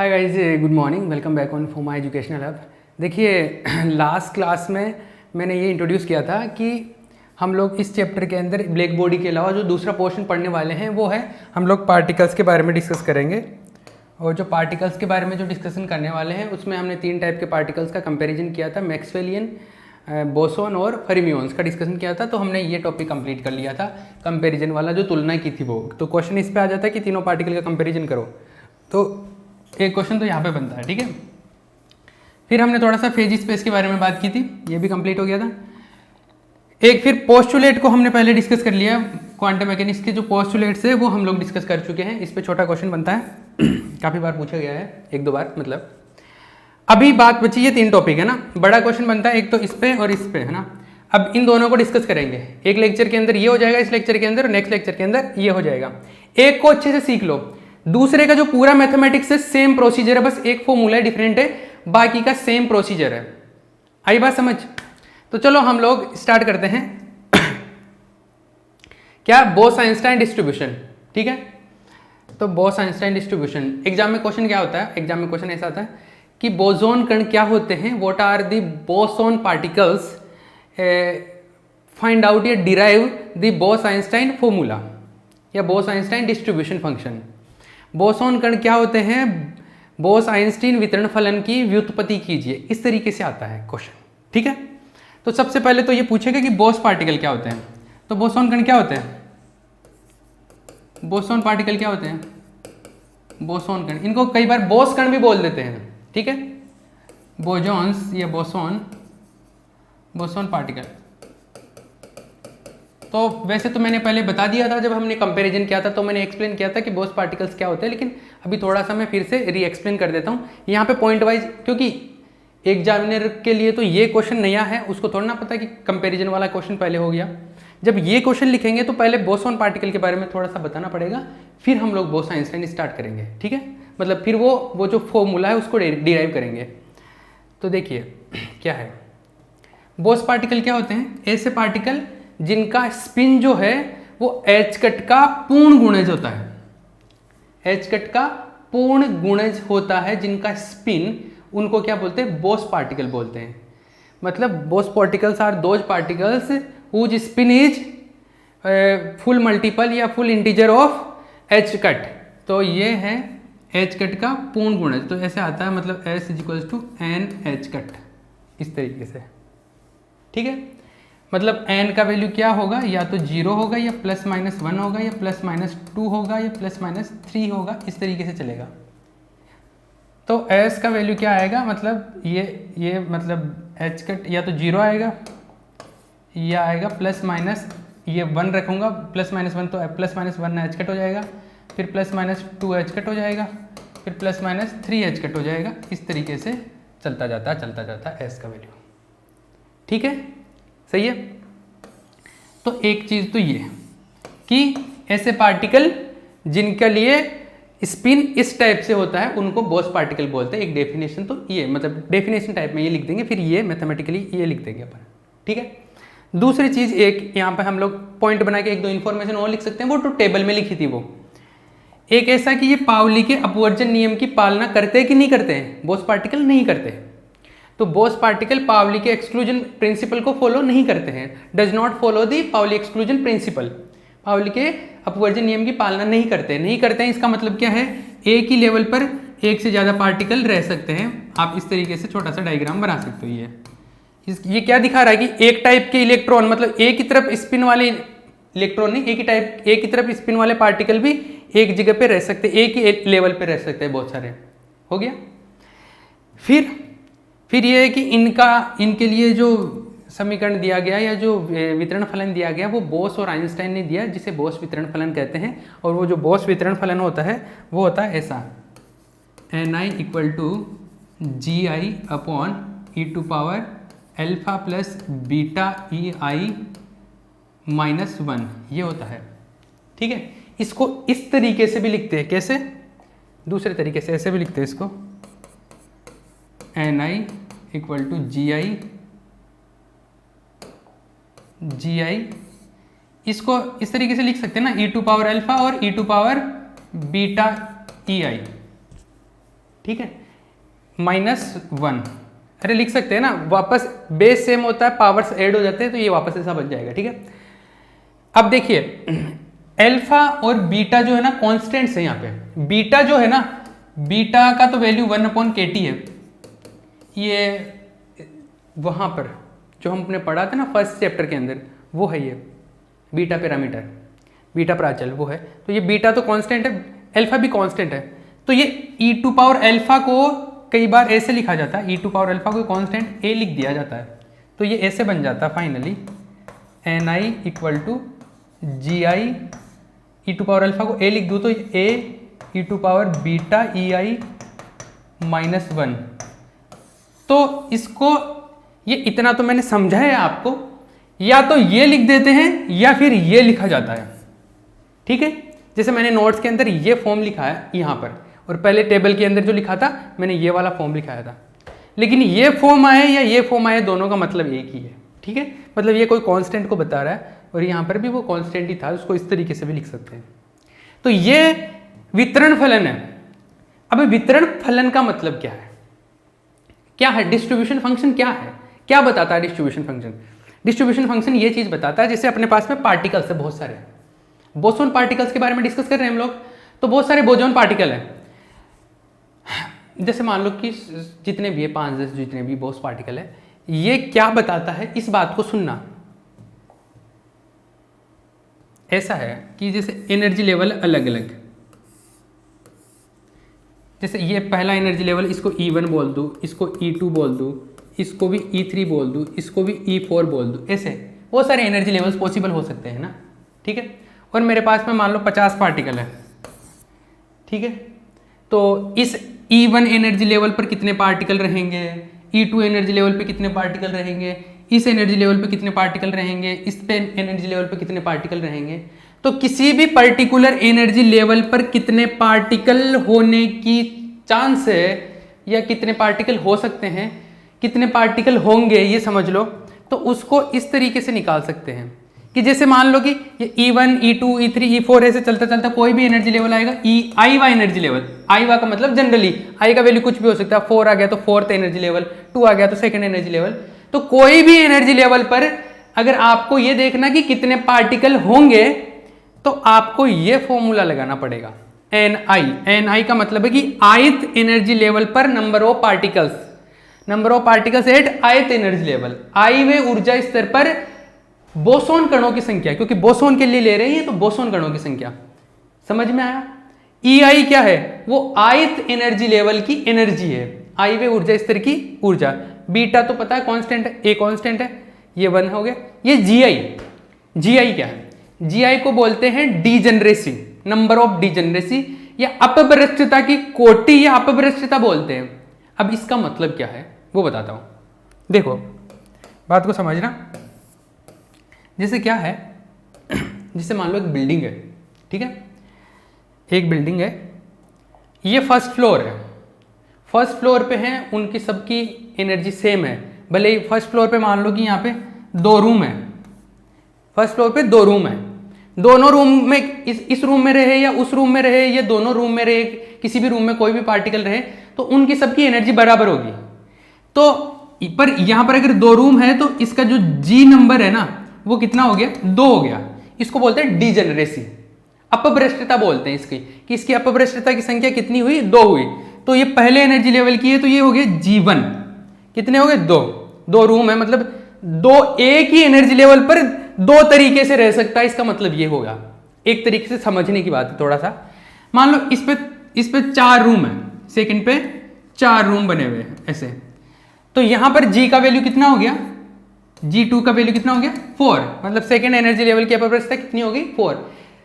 Hi guys, good morning, welcome back on for my educational hub. देखिए, last class में मैंने ये introduce किया था कि हम लोग इस चैप्टर के अंदर ब्लैक बॉडी के अलावा जो दूसरा पोर्शन पढ़ने वाले हैं वो है हम लोग पार्टिकल्स के बारे में डिस्कस करेंगे। और जो पार्टिकल्स के बारे में जो डिस्कशन करने वाले हैं उसमें हमने 3 टाइप के पार्टिकल्स का कंपैरिजन किया था, मैक्सवेलियन, बोसोन और फर्मियोन्स का डिस्कशन किया था। तो हमने ये टॉपिक कंप्लीट कर लिया था, कंपैरिजन वाला जो तुलना की थी वो। तो क्वेश्चन इस पे आ जाता है कि तीनों पार्टिकल का कंपैरिजन करो, तो एक क्वेश्चन तो यहाँ पे बनता है, ठीक है। फिर हमने थोड़ा सा फेज स्पेस के बारे में बात की थी, ये भी कंप्लीट हो गया था। एक फिर पोस्टुलेट को हमने पहले डिस्कस कर लिया, क्वांटम मैकेनिक्स के जो पोस्टुलेट्स है वो हम लोग डिस्कस कर चुके हैं। इस पे छोटा क्वेश्चन बनता है काफ़ी बार पूछा गया है, 1-2 बार मतलब। अभी बात बची ये 3 टॉपिक है ना, बड़ा क्वेश्चन बनता है एक तो इस पे और इस पे, है ना। अब इन दोनों को डिस्कस करेंगे, एक लेक्चर के अंदर ये हो जाएगा, इस लेक्चर के अंदर, नेक्स्ट लेक्चर के अंदर ये हो जाएगा। एक को अच्छे से सीख लो, दूसरे का जो पूरा मैथमेटिक्स है सेम प्रोसीजर है, बस एक फॉर्मूला है डिफरेंट है, बाकी का सेम प्रोसीजर है। आई बात समझ? तो चलो हम लोग स्टार्ट करते हैं। क्या? बोस-आइंस्टाइन डिस्ट्रीब्यूशन, ठीक है। तो बोस-आइंस्टाइन डिस्ट्रीब्यूशन एग्जाम में क्वेश्चन क्या होता है? एग्जाम में क्वेश्चन ऐसा आता है कि बोसोन कण क्या होते हैं, what are the boson particles, find out या डिराइव द बोस-आइंस्टाइन फॉर्मूला या बोस-आइंस्टाइन डिस्ट्रीब्यूशन फंक्शन। बोसोन कण क्या होते हैं, बोस-आइंस्टीन वितरण फलन की व्युत्पत्ति कीजिए, इस तरीके से आता है क्वेश्चन, ठीक है। तो सबसे पहले तो ये पूछेगा कि बोस पार्टिकल क्या होते हैं। तो बोसोन कण क्या होते हैं? बोसोन पार्टिकल क्या होते हैं? बोसोन कण, इनको कई बार बोस कण भी बोल देते हैं, ठीक है। बोसोन्स या बोसोन पार्टिकल। तो वैसे तो मैंने पहले बता दिया था, जब हमने कंपैरिजन किया था तो मैंने एक्सप्लेन किया था कि बोस पार्टिकल्स क्या होते हैं, लेकिन अभी थोड़ा सा मैं फिर से री एक्सप्लेन कर देता हूँ यहाँ पे पॉइंट वाइज, क्योंकि एग्जामिनर के लिए तो ये क्वेश्चन नया है, उसको थोड़ा ना पता कि कंपैरिजन वाला क्वेश्चन पहले हो गया। जब ये क्वेश्चन लिखेंगे तो पहले बोसोन पार्टिकल के बारे में थोड़ा सा बताना पड़ेगा, फिर हम लोग बोस-आइंस्टाइन स्टार्ट करेंगे, ठीक है। मतलब फिर वो जो फॉर्मूला है उसको डिराइव करेंगे। तो देखिए क्या है, बोस पार्टिकल क्या होते हैं? ऐसे पार्टिकल जिनका स्पिन जो है वो एच कट का पूर्ण गुणज होता है। एच कट का पूर्ण गुणज होता है जिनका स्पिन, उनको क्या बोलते हैं? बोस पार्टिकल बोलते हैं। मतलब Bose particles are those particles whose spin is full multiple या full integer of H cut. तो ये है एच कट का पूर्ण गुणज, तो ऐसे आता है, मतलब S = n एच कट, इस तरीके से, ठीक है। मतलब n का वैल्यू क्या होगा, या तो 0 होगा या ±1 होगा या +-2 होगा या +-3 होगा, इस तरीके से चलेगा। तो s का वैल्यू क्या आएगा, मतलब ये मतलब h कट या तो 0 आएगा या आएगा ये 1 रखूँगा, +-1 तो +-1 एच कट हो जाएगा, फिर +-2 एच कट हो जाएगा, फिर +-3 एच कट हो जाएगा। इस तरीके से चलता जाता s का वैल्यू, ठीक है, सही है। तो एक चीज़ तो ये कि ऐसे पार्टिकल जिनके लिए स्पिन इस टाइप से होता है उनको बोस पार्टिकल बोलते हैं। एक डेफिनेशन तो ये, मतलब डेफिनेशन टाइप में ये लिख देंगे, फिर ये मैथमेटिकली ये लिख देंगे अपन, ठीक है। दूसरी चीज़, एक यहाँ पे हम लोग पॉइंट बना के 1-2 इन्फॉर्मेशन और लिख सकते हैं, वो तो टेबल में लिखी थी वो। एक ऐसा कि ये पाउली के अपवर्जन नियम की पालना करते हैं कि नहीं करते हैं? बोस पार्टिकल नहीं करते हैं। तो बोस पार्टिकल पाउली के एक्सक्लूजन प्रिंसिपल को फॉलो नहीं करते हैं, does not follow the Pauli exclusion principle. Pauli के अपवर्जन नियम की पालना नहीं करते हैं। इसका मतलब क्या है? एक ही लेवल पर एक से ज़्यादा पार्टिकल रह सकते हैं। आप इस तरीके से छोटा सा डायग्राम बना सकते हो। ये क्या दिखा रहा है कि एक टाइप के इलेक्ट्रॉन, मतलब एक ही तरफ स्पिन वाले इलेक्ट्रॉन नहीं, एक ही तरफ स्पिन वाले पार्टिकल भी एक जगह पे रह सकते हैं, एक ही लेवल पे रह सकते हैं, बहुत सारे। हो गया। फिर ये है कि इनके लिए जो समीकरण दिया गया या जो वितरण फलन दिया गया वो बोस और आइंस्टाइन ने दिया, जिसे बोस वितरण फलन कहते हैं। और वो जो बोस वितरण फलन होता है वो होता है ऐसा, Ni = gi/e⁴ + β ei-1, ये होता है, ठीक है। इसको इस तरीके से भी लिखते हैं, कैसे? दूसरे तरीके से ऐसे भी लिखते हैं इसको, Ni = gi, इसको इस तरीके से लिख सकते हैं ना, e⁴ और e⁴ β ei। ठीक है, -1। अरे लिख सकते हैं ना, वापस बेस सेम होता है, पावर्स ऐड हो जाते हैं, तो ये वापस ऐसा बन जाएगा। ठीक है, अब देखिए अल्फा और बीटा जो है ना कॉन्स्टेंट्स है यहाँ पे। बीटा जो है ना, बीटा का तो वैल्यू 1/kT है। ये वहाँ पर जो हमने पढ़ा था ना फर्स्ट चैप्टर के अंदर, वो है ये बीटा पैरामीटर, बीटा प्राचल वो है। तो ये बीटा तो कांस्टेंट है, अल्फा भी कांस्टेंट है। तो ये e⁴ को कई बार ऐसे लिखा जाता है, e⁴ को कांस्टेंट a लिख दिया जाता है, तो ये ऐसे बन जाता है फाइनली ni = gi। e⁴ को a लिख दूँ तो a e⁴β ei -1। तो इसको, ये इतना तो मैंने समझा है आपको, या तो ये लिख देते हैं या फिर ये लिखा जाता है। ठीक है, जैसे मैंने नोट्स के अंदर ये फॉर्म लिखा है यहाँ पर, और पहले टेबल के अंदर जो लिखा था मैंने ये वाला फॉर्म लिखाया था। लेकिन ये फॉर्म आए या ये फॉर्म आए, दोनों का मतलब एक ही है। ठीक है, मतलब ये कोई कांस्टेंट को बता रहा है और यहाँ पर भी वो कांस्टेंट ही था, उसको इस तरीके से भी लिख सकते हैं। तो ये वितरण फलन है। अब वितरण फलन का मतलब क्या है, क्या है डिस्ट्रीब्यूशन फंक्शन, क्या है, क्या बताता है डिस्ट्रीब्यूशन फंक्शन? डिस्ट्रीब्यूशन फंक्शन ये चीज बताता है, जैसे अपने पास में पार्टिकल्स है बहुत सारे, बोसोन पार्टिकल्स के बारे में डिस्कस कर रहे हैं हम लोग, तो बहुत सारे बोसोन पार्टिकल है। जैसे मान लो कि जितने भी है 5-10 जितने भी बोस पार्टिकल है, ये क्या बताता है, इस बात को सुनना। ऐसा है कि जैसे एनर्जी लेवल अलग अलग, जैसे ये पहला एनर्जी लेवल, इसको E1 बोल दूँ, इसको E2 बोल दूँ, इसको भी E3 बोल दूँ, इसको भी E4 बोल दूँ, ऐसे बहुत सारे एनर्जी लेवल्स पॉसिबल हो सकते हैं ना। ठीक है, और मेरे पास में मान लो 50 पार्टिकल है। ठीक है, तो इस E1 एनर्जी लेवल पर कितने पार्टिकल रहेंगे, E2 एनर्जी लेवल पे कितने पार्टिकल रहेंगे, इस एनर्जी लेवल पे कितने पार्टिकल रहेंगे, इस पे एनर्जी लेवल पे कितने पार्टिकल रहेंगे। तो किसी भी पर्टिकुलर एनर्जी लेवल पर कितने पार्टिकल होने की चांस है, या कितने पार्टिकल हो सकते हैं, कितने पार्टिकल होंगे, ये समझ लो। तो उसको इस तरीके से निकाल सकते हैं कि जैसे मान लो कि ये E1, E2, E3, E4 ऐसे चलता चलता कोई भी एनर्जी लेवल आएगा, आई वा एनर्जी लेवल, आई वा का मतलब जनरली आई का वैल्यू कुछ भी हो सकता है, 4 आ गया तो 4th एनर्जी लेवल, 2 आ गया तो 2nd एनर्जी लेवल। तो कोई भी एनर्जी लेवल पर अगर आपको ये देखना कि कितने पार्टिकल होंगे, तो आपको ये फॉर्मूला लगाना पड़ेगा ni का मतलब है कि ith एनर्जी लेवल पर number of particles at ith energy level, iवें ऊर्जा स्तर पर बोसोन कणों की संख्या, क्योंकि बोसोन के लिए ले रहे हैं तो बोसोन कणों की संख्या। समझ में आया? ei क्या है, वो ith एनर्जी लेवल की एनर्जी है, iवें ऊर्जा स्तर की ऊर्जा। बीटा तो पता है कांस्टेंट है, a कांस्टेंट है, ये 1 हो गया। ये gi क्या है, gi को बोलते हैं डीजनरेसी, नंबर ऑफ डीजनरेसी, या अपभ्रष्टता की कोटि, या अपभ्रष्टता बोलते हैं। अब इसका मतलब क्या है वो बताता हूं, देखो बात को समझना। जैसे क्या है, जैसे मान लो एक बिल्डिंग है, ठीक है, एक बिल्डिंग है, ये फर्स्ट फ्लोर है, फर्स्ट फ्लोर पे हैं, उनकी सबकी एनर्जी सेम है, भले ही फर्स्ट फ्लोर पे मान लो कि यहाँ पे 2 रूम है, फर्स्ट फ्लोर पे 2 रूम है, दोनों रूम में इस रूम में रहे या उस रूम में रहे, या दोनों रूम में रहे, किसी भी रूम में कोई भी पार्टिकल रहे, तो उनकी सबकी एनर्जी बराबर होगी। तो पर यहां पर अगर 2 रूम है तो इसका जो जी नंबर है ना वो कितना हो गया, 2 हो गया। इसको बोलते हैं डीजनरेसी, अपभ्रष्टता बोलते हैं इसकी, कि इसकी अपभ्रष्टता की संख्या कितनी हुई, 2 हुई। तो ये पहले एनर्जी लेवल की है, तो ये हो गया G1, कितने हो गए, 2 रूम है, मतलब 2 एक ही एनर्जी लेवल पर 2 तरीके से रह सकता है, इसका मतलब ये होगा। एक तरीके से समझने की बात है थोड़ा सा। मान लो इस पे 4 रूम है, सेकंड पे 4 रूम बने हुए हैं ऐसे, तो यहां पर G का वैल्यू कितना हो गया, G2 का वैल्यू कितना हो गया, 4, मतलब सेकंड एनर्जी लेवल की अपभ्रष्टता कितनी हो गई, 4।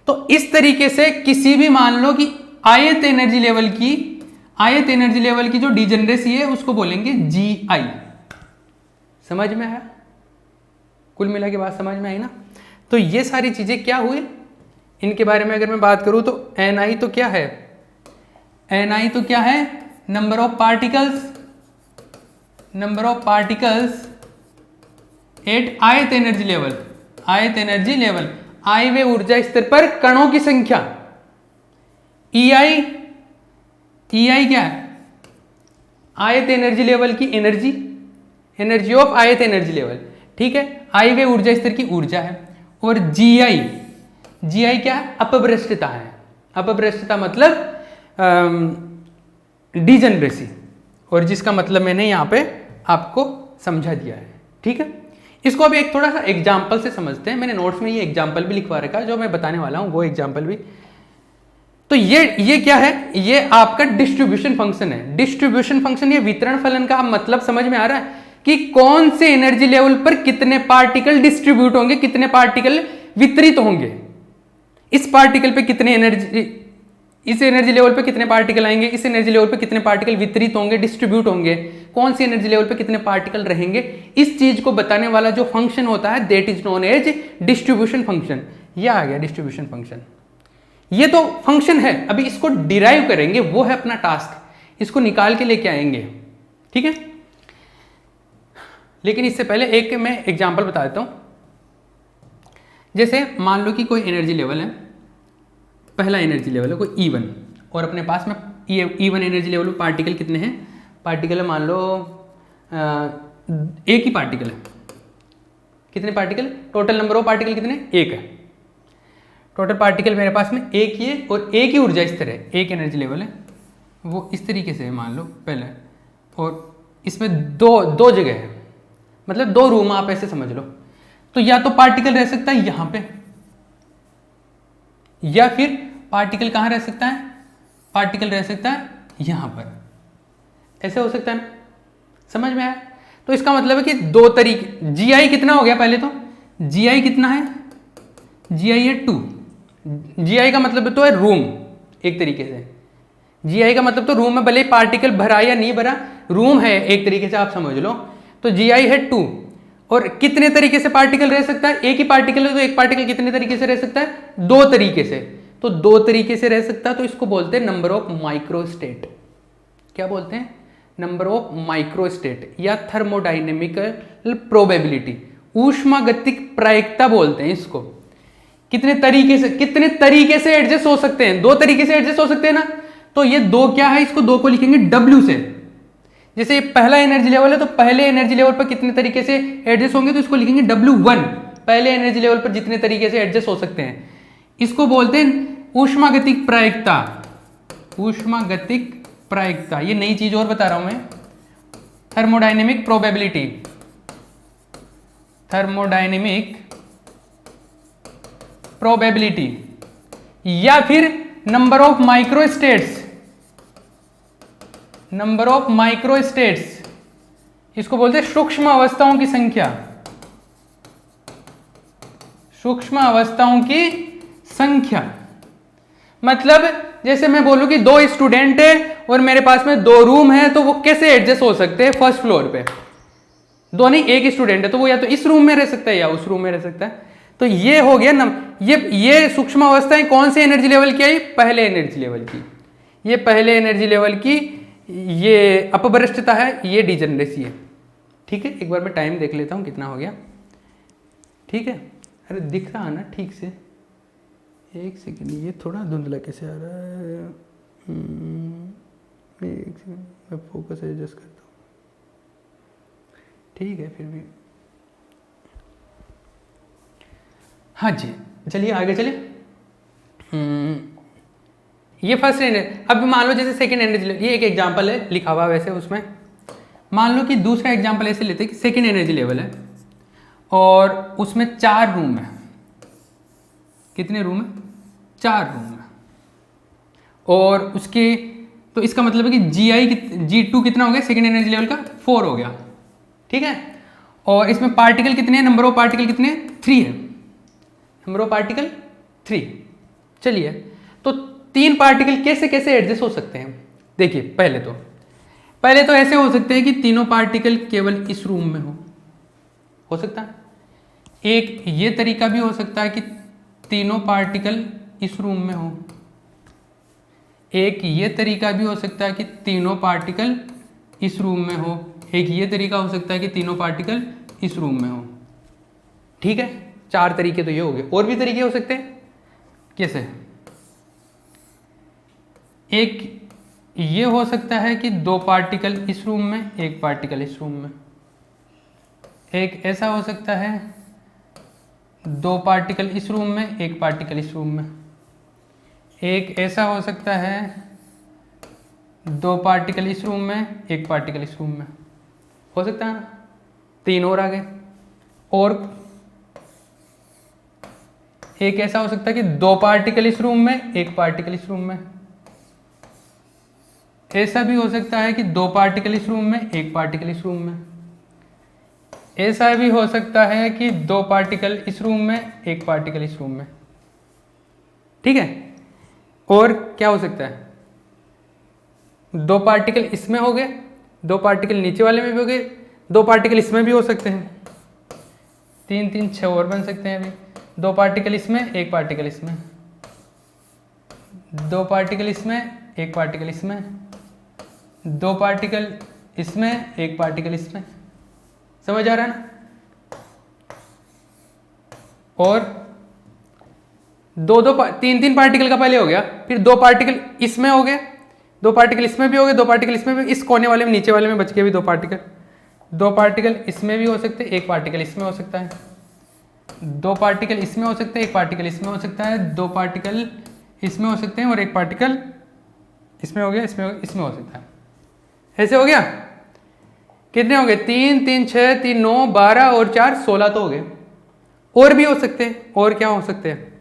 तो इस तरीके से किसी भी मान लो कि ith एनर्जी लेवल की जो डीजनरेसी है उसको बोलेंगे Gi। समझ में आया? कुल मिला के बात समझ में आई ना? तो ये सारी चीजें क्या हुई, इनके बारे में अगर मैं बात करूं तो ni तो क्या है, number of particles at ith energy level, i वे ऊर्जा स्तर पर कणों की संख्या। ei क्या है, ith एनर्जी लेवल की energy of ith energy level, ठीक है। I वे ऊर्जा स्तर की ऊर्जा है। और GI क्या है? अपभ्रष्टता है। अपभ्रष्टता मतलब डिजनरेसी, और जिसका मतलब मैंने यहाँ पे आपको समझा दिया है, ठीक है। इसको अभी एक थोड़ा सा एग्जाम्पल से समझते हैं। मैंने नोट्स में ये एग्जाम्पल भी लिखवा रखा है, जो मैं बताने वाला हूँ वो एग्जाम्पल भी। तो ये क्या है? ये आपका डिस्ट्रीब्यूशन फंक्शन है। डिस्ट्रीब्यूशन फंक्शन, ये वितरण फलन का मतलब समझ में आ रहा है कि कौन से एनर्जी लेवल पर कितने पार्टिकल डिस्ट्रीब्यूट होंगे, कितने पार्टिकल वितरित होंगे, इस पार्टिकल पे कितने एनर्जी, इस एनर्जी लेवल पे कितने पार्टिकल आएंगे, इस एनर्जी लेवल पे कितने पार्टिकल वितरित होंगे, डिस्ट्रीब्यूट होंगे, कौन सी एनर्जी लेवल पे कितने पार्टिकल रहेंगे, इस चीज को बताने वाला जो फंक्शन होता है that is known as distribution function. ये आ गया डिस्ट्रीब्यूशन फंक्शन। ये तो फंक्शन है, अभी इसको डिराइव करेंगे, वो है अपना टास्क, इसको निकाल के लेके आएंगे, ठीक है। लेकिन इससे पहले एक मैं एग्जांपल बता देता हूं। जैसे मान लो कि कोई एनर्जी लेवल है, पहला एनर्जी लेवल है कोई E1, और अपने पास में E1 एनर्जी लेवल में पार्टिकल कितने हैं? पार्टिकल है मान लो एक ही पार्टिकल है। कितने particle? Total number of particle कितने? एक है। टोटल पार्टिकल मेरे पास में एक ही है और एक ही ऊर्जा स्तर है, एक एनर्जी लेवल है, वो इस तरीके से है मान लो पहले, और इसमें दो जगह है, मतलब दो रूम आप ऐसे समझ लो। तो या तो पार्टिकल रह सकता है यहां पे, या फिर पार्टिकल कहां रह सकता है? पार्टिकल रह सकता है यहां पर, ऐसे हो सकता है ना? समझ में आया? तो इसका मतलब है कि दो तरीके। GI कितना हो गया? पहले तो GI कितना है? GI है 2। GI का मतलब तो है रूम, एक तरीके से। GI का मतलब तो रूम है, भले पार्टिकल भरा या नहीं भरा, रूम है एक तरीके से आप समझ लो। तो GI है 2। और कितने तरीके से पार्टिकल रह सकता है? एक ही पार्टिकल है तो एक पार्टिकल कितने तरीके से रह सकता है? दो तरीके से। तो दो तरीके से रह सकता है, तो इसको बोलते हैं नंबर ऑफ माइक्रोस्टेट। क्या बोलते हैं? नंबर ऑफ माइक्रोस्टेट या थर्मोडाइनेमिकल प्रोबेबिलिटी, ऊष्मागतिक प्रायिकता बोलते हैं इसको। कितने तरीके से एडजस्ट हो सकते हैं? दो तरीके से एडजस्ट हो सकते हैं ना। तो ये दो क्या है? इसको दो को लिखेंगे W से। जैसे ये पहला एनर्जी लेवल है, तो पहले एनर्जी लेवल पर कितने तरीके से एडजस्ट होंगे, तो इसको लिखेंगे W1। पहले एनर्जी लेवल पर जितने तरीके से एडजस्ट हो सकते हैं, इसको बोलते हैं ऊष्मागतिक प्रायिकता। ऊष्मागतिक प्रायिकता, ये नई चीज और बता रहा हूं मैं, थर्मोडायनेमिक प्रोबेबिलिटी। थर्मोडायनेमिक प्रोबेबिलिटी, या फिर number of microstates. Number of microstates, इसको बोलते हैं सूक्ष्म अवस्थाओं की संख्या। सूक्ष्म अवस्थाओं की संख्या मतलब जैसे मैं बोलूं कि दो स्टूडेंट है और मेरे पास में दो रूम है, तो वो कैसे एडजस्ट हो सकते हैं? फर्स्ट फ्लोर पे दो नहीं, एक स्टूडेंट है तो वो या तो इस रूम में रह सकता है या उस रूम में रह सकता है। तो ये हो गया ये सूक्ष्म अवस्थाएं कौन से एनर्जी लेवल की आई? पहले एनर्जी लेवल की। ये पहले एनर्जी लेवल की, ये अपभ्रष्टता है, ये डिजनरेसी है, ठीक है। एक बार मैं टाइम देख लेता हूं कितना हो गया, ठीक है। अरे दिख रहा है ना ठीक से? एक सेकेंड, ये थोड़ा धुंधला कैसे आ रहा है? एक सेकेंड, मैं फोकस एडजस्ट करता हूँ, ठीक है। फिर भी हाँ जी, चलिए आगे चले। ये फर्स्ट एनर्जी। अब मान लो जैसे सेकेंड एनर्जी, ये एक एग्जांपल है लिखा हुआ वैसे उसमें। मान लो कि दूसरा एग्जांपल ऐसे लेते हैं कि सेकेंड एनर्जी लेवल है और उसमें 4 रूम है। कितने रूम है? 4 रूम है। और उसके, तो इसका मतलब है कि G2 कितना हो गया? सेकेंड एनर्जी लेवल का 4 हो गया, ठीक है। और इसमें पार्टिकल कितने हैं? नंबर ऑफ पार्टिकल कितने हैं? 3 है। Number of particle 3। चलिए, तो 3 पार्टिकल कैसे कैसे एडजस्ट हो सकते हैं? देखिए, पहले तो ऐसे हो सकते हैं कि तीनों पार्टिकल केवल इस रूम में हो सकता है। एक ये तरीका भी हो सकता है कि तीनों पार्टिकल इस रूम में हो। एक ये तरीका भी हो सकता है कि तीनों पार्टिकल इस रूम में हो। एक ये तरीका हो सकता है कि तीनों पार्टिकल इस रूम में हो, ठीक है। 4 तरीके तो ये हो गए। और भी तरीके हो सकते हैं। कैसे? एक ये हो सकता है कि 2 पार्टिकल इस रूम में, 1 पार्टिकल इस रूम में। एक ऐसा हो सकता है 2 पार्टिकल इस रूम में, 1 पार्टिकल इस रूम में। एक ऐसा हो सकता है 2 पार्टिकल इस रूम में, 1 पार्टिकल इस रूम में। हो सकता है ना? 3 और आ गए। और एक ऐसा हो सकता है कि 2 पार्टिकल इस रूम में, 1 पार्टिकल इस रूम में। ऐसा भी हो सकता है कि 2 पार्टिकल इस रूम में, 1 पार्टिकल इस रूम में। ऐसा भी हो सकता है कि 2 पार्टिकल इस रूम में, 1 पार्टिकल इस रूम में। ठीक है। और क्या हो सकता है? 2 पार्टिकल इसमें हो गए, 2 पार्टिकल नीचे वाले में भी हो गए, 2 पार्टिकल इसमें भी हो सकते हैं। 3 3 6 और बन सकते हैं अभी। 2 पार्टिकल इसमें, 1 पार्टिकल इसमें, 2 पार्टिकल इसमें, 1 पार्टिकल इसमें, 2 पार्टिकल इसमें, 1 पार्टिकल इसमें। समझ आ रहा है ना? और 3 पार्टिकल का पहले हो गया, फिर 2 पार्टिकल इसमें हो गए, 2 पार्टिकल इसमें भी हो गए, 2 पार्टिकल इसमें भी, इस कोने वाले में, नीचे वाले में बच गए भी 2 पार्टिकल। 2 पार्टिकल इसमें भी हो सकते हैं, 1 पार्टिकल इसमें हो सकता है। 2 पार्टिकल इसमें हो सकते हैं, 1 पार्टिकल इसमें हो सकता है। 2 पार्टिकल इसमें हो सकते हैं और 1 पार्टिकल इसमें हो गया, इसमें हो गया, इसमें हो सकता है। ऐसे हो गया। कितने हो गए? 3 3 6 3 9 12 और 4 16 तो हो गए। और भी हो सकते हैं। और क्या हो सकते हैं?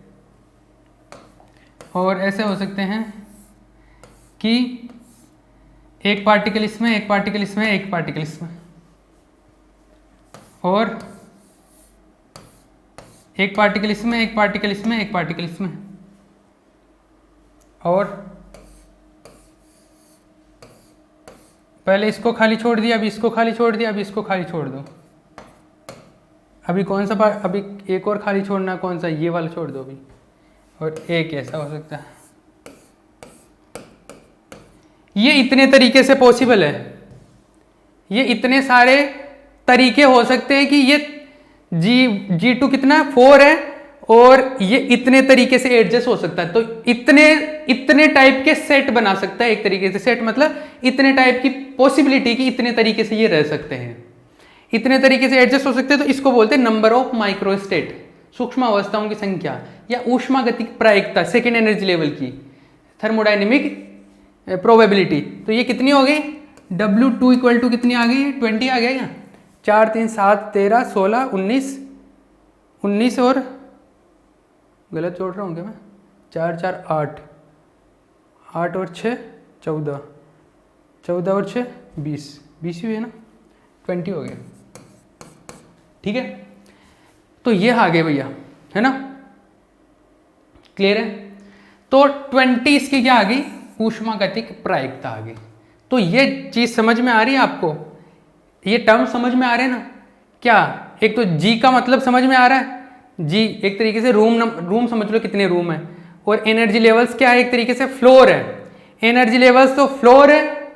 और ऐसे हो सकते हैं कि 1 पार्टिकल इसमें, 1 पार्टिकल इसमें, 1 पार्टिकल इसमें, और 1 पार्टिकल इसमें, 1 पार्टिकल इसमें, 1 पार्टिकल इसमें, और पहले इसको खाली छोड़ दिया, अभी इसको खाली छोड़ दिया, अभी इसको खाली छोड़ दो। अभी कौन सा अभी एक और खाली छोड़ना, कौन सा? ये वाला छोड़ दो अभी। और एक ऐसा हो सकता है। ये इतने तरीके से पॉसिबल है। ये इतने सारे तरीके हो सकते हैं कि ये G2 कितना 4 है और ये इतने तरीके से एडजस्ट हो सकता है। तो इतने टाइप के सेट बना सकता है। एक तरीके से सेट मतलब इतने टाइप की पॉसिबिलिटी कि इतने तरीके से ये रह सकते हैं, इतने तरीके से एडजस्ट हो सकते हैं। तो इसको बोलते हैं नंबर ऑफ माइक्रोस्टेट, सूक्ष्म अवस्थाओं की संख्या, या ऊष्मागतिक प्रायिकता, सेकेंड एनर्जी लेवल की, थर्मोडायनेमिक प्रोबेबिलिटी। तो ये कितनी हो गई? W2 इक्वल टू कितनी आ गई? 20 आ गया क्या? 4 3 7 13 16 19 और गलत जोड़ रहा हूँ क्या मैं? 4 4 8 8 और 6 14 14 और 6 20 20 हुई है ना? 20 हो गया। ठीक है। तो ये आ गए भैया, है ना? क्लियर है? तो 20 इसकी क्या आ गई? ऊष्मागतिक प्रायिकता आ गई। तो ये चीज समझ में आ रही है आपको? ये टर्म समझ में आ रहे हैं ना? क्या एक तो जी का मतलब समझ में आ रहा है? जी एक तरीके से रूम समझ लो, कितने रूम है। और एनर्जी लेवल्स क्या है? एक तरीके से फ्लोर है। एनर्जी लेवल्स तो फ्लोर है,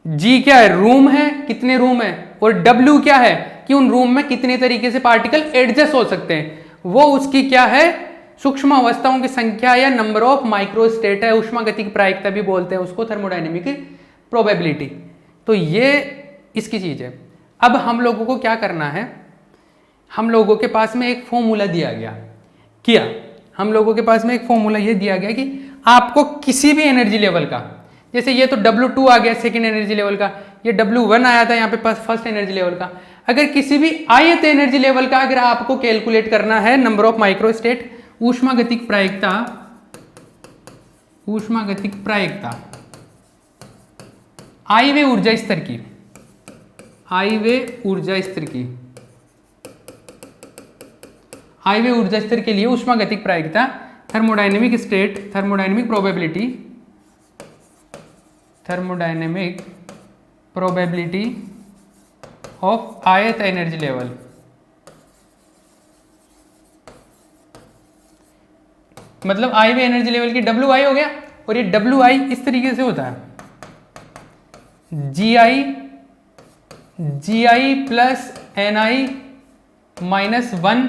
जी क्या है? रूम है, कितने रूम है। और डब्ल्यू क्या है? कि उन रूम में कितने तरीके से पार्टिकल एडजस्ट हो सकते हैं। वो उसकी क्या है? सूक्ष्म अवस्थाओं की संख्या या नंबर ऑफ माइक्रोस्टेट है। ऊष्मागतिक प्रायिकता भी बोलते हैं उसको, थर्मोडायनेमिक प्रोबेबिलिटी। तो ये इसकी चीज है। अब हम लोगों को क्या करना है? हम लोगों के पास में एक फॉर्मूला दिया गया, हम लोगों के पास में एक फॉर्मूला ये दिया गया कि आपको किसी भी एनर्जी लेवल का, जैसे ये तो W2 आ गया सेकेंड एनर्जी लेवल का, ये W1 आया था यहाँ पे पास फर्स्ट एनर्जी लेवल का। अगर किसी भी ith एनर्जी लेवल का अगर आपको कैलकुलेट करना है नंबर ऑफ माइक्रोस्टेट, ऊष्मागतिक प्रायिकता आई वे ऊर्जा स्तर की, आई वे ऊर्जा स्तर के लिए ऊष्मागतिक प्रायिकता, thermodynamic state, thermodynamic probability of ith energy level. मतलब आई वे एनर्जी लेवल की WI हो गया। और ये WI इस तरीके से होता है, GI plus NI minus 1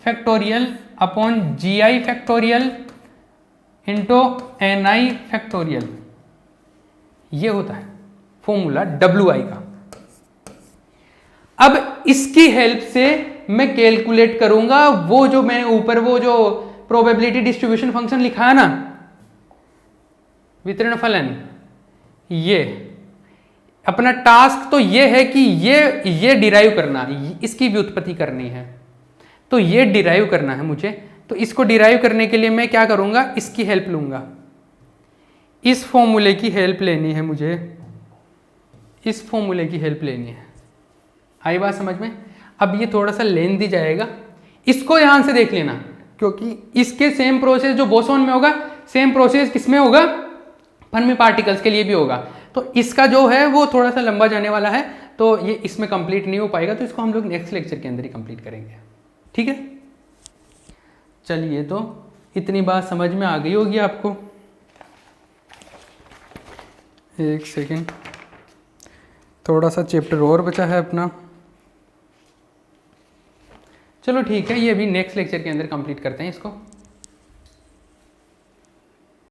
factorial upon GI factorial into NI factorial. ये होता है फॉर्मूला WI का। अब इसकी हेल्प से मैं कैलकुलेट करूंगा वो जो मैंने ऊपर वो जो प्रोबेबिलिटी डिस्ट्रीब्यूशन फंक्शन लिखा है ना, वितरण फलन, ये अपना टास्क तो ये है कि ये डिराइव करना, इसकी व्युत्पत्ति करनी है, तो ये डिराइव करना है मुझे। तो इसको डिराइव करने के लिए मैं क्या करूंगा, इसकी हेल्प लूंगा, इस फॉर्मूले की हेल्प लेनी है मुझे, इस फॉर्मूले की हेल्प लेनी है। आई बात समझ में? अब ये थोड़ा सा लेंथी जाएगा, इसको ध्यान से देख लेना, क्योंकि इसके सेम प्रोसेस जो बोसोन में होगा, सेम प्रोसेस किसमें होगा, फर्मी पार्टिकल्स के लिए भी होगा। तो इसका जो है वो थोड़ा सा लंबा जाने वाला है, तो ये इसमें कंप्लीट नहीं हो पाएगा, तो इसको हम लोग नेक्स्ट लेक्चर के अंदर ही कंप्लीट करेंगे। ठीक है, चलिए, तो इतनी बात समझ में आ गई होगी आपको। एक सेकेंड, थोड़ा सा चैप्टर और बचा है अपना। चलो ठीक है, ये अभी नेक्स्ट लेक्चर के अंदर कंप्लीट करते हैं इसको।